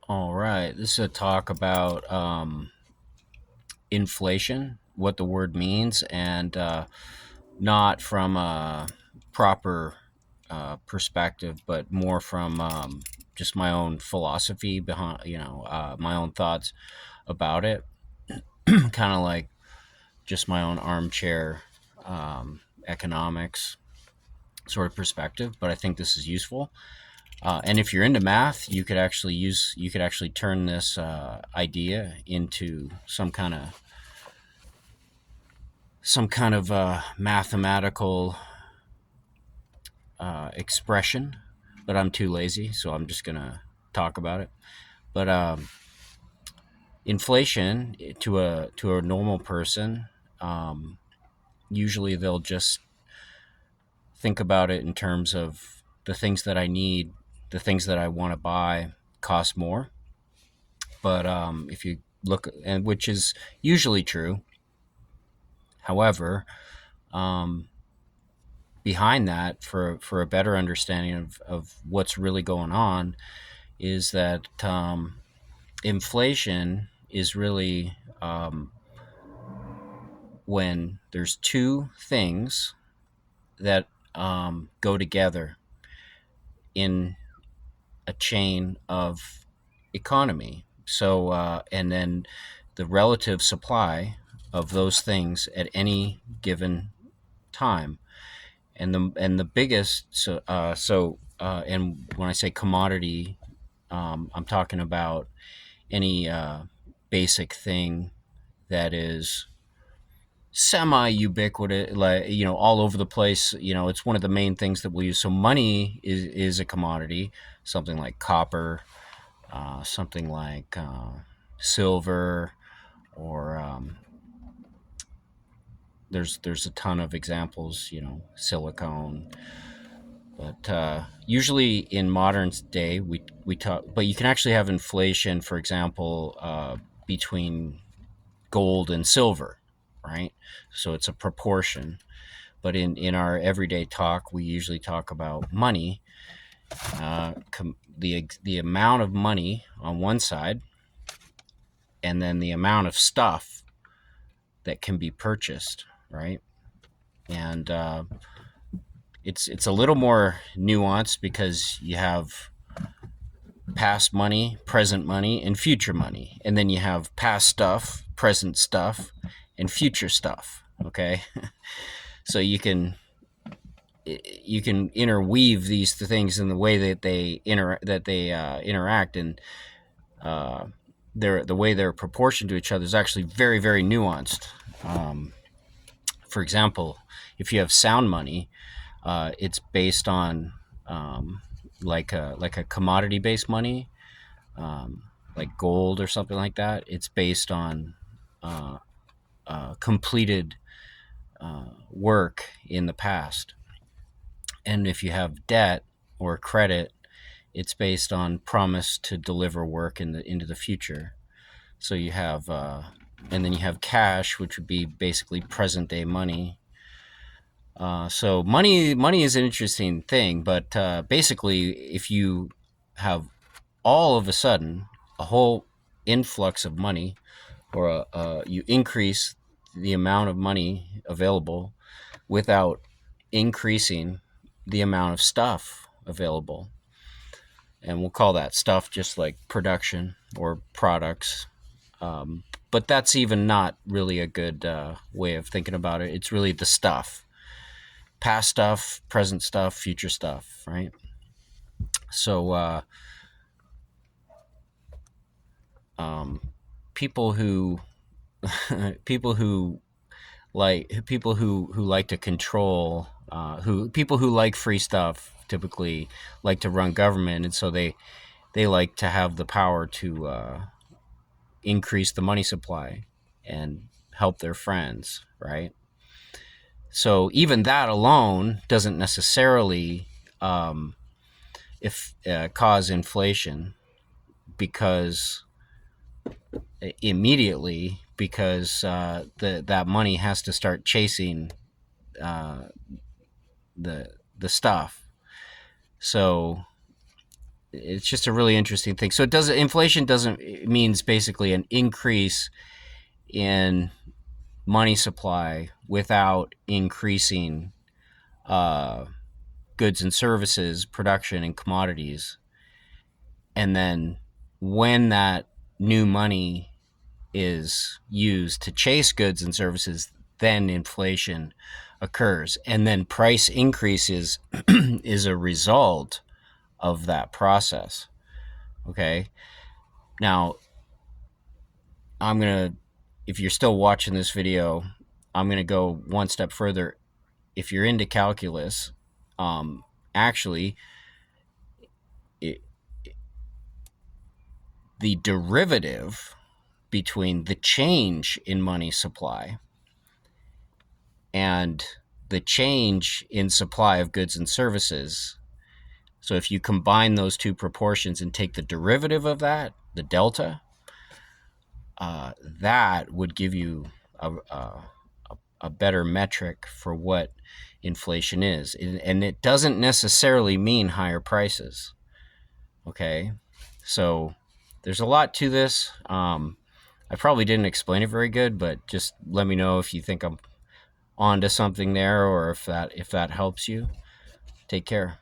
All right. This is a talk about inflation, what the word means, and not from a proper perspective, but more from just my own philosophy behind, my own thoughts about it. Kind of like just my own armchair economics sort of perspective, but I think this is useful. And if you're into math, you could actually turn this idea into some kind of mathematical expression. But I'm too lazy, so I'm just gonna talk about it. But inflation to a normal person, um, usually they'll just think about it in terms of the things that I need, the things that I want to buy cost more. But if you look, and which is usually true. However, um, behind that, for a better understanding of what's really going on, is that inflation is really when there's two things that go together in a chain of economy. So, and then the relative supply of those things at any given time, and the biggest. And when I say commodity, I'm talking about any basic thing that is semi ubiquitous, like all over the place. It's one of the main things that we use. So money is a commodity, something like copper, something like silver, or there's a ton of examples. Silicone. But usually in modern day, we talk. But you can actually have inflation, for example, between gold and silver, right? So it's a proportion. But in our everyday talk, we usually talk about money, the amount of money on one side, and then the amount of stuff that can be purchased, right? And it's a little more nuanced because you have past money, present money, and future money, and then you have past stuff, present stuff, and future stuff. Okay, so you can interweave these things in the way that they interact, and the way they're proportioned to each other is actually very, very nuanced. For example, if you have sound money, it's based on like a commodity based money, like gold or something like that. It's based on completed work in the past. And if you have debt or credit, it's based on promise to deliver work into the future. So you have, and then you have cash, which would be basically present day money. So money is an interesting thing, but basically, if you have all of a sudden a whole influx of money, or you increase the amount of money available without increasing the amount of stuff available, and we'll call that stuff just like production or products. But that's even not really a good way of thinking about it. It's really the stuff, past stuff, present stuff, future stuff, right? So um, people who people who people who like to control, who people who like free stuff typically like to run government, and so they like to have the power to increase the money supply and help their friends, right? So even that alone doesn't necessarily if cause inflation, because immediately, because that money has to start chasing uh, the stuff. So it's just a really interesting thing. So it doesn't inflation doesn't it means basically an increase in money supply without increasing uh, goods and services production and commodities. And then when that new money is used to chase goods and services, then inflation occurs, and then price increases is a result of that process. Okay, now I'm gonna, if you're still watching this video, I'm gonna go one step further. If you're into calculus, actually, it, the derivative between the change in money supply and the change in supply of goods and services. So if you combine those two proportions and take the derivative of that, the delta, that would give you a better metric for what inflation is. And it doesn't necessarily mean higher prices. Okay, so there's a lot to this. I probably didn't explain it very good, but just let me know if you think I'm onto something there, or if that helps you. Take care.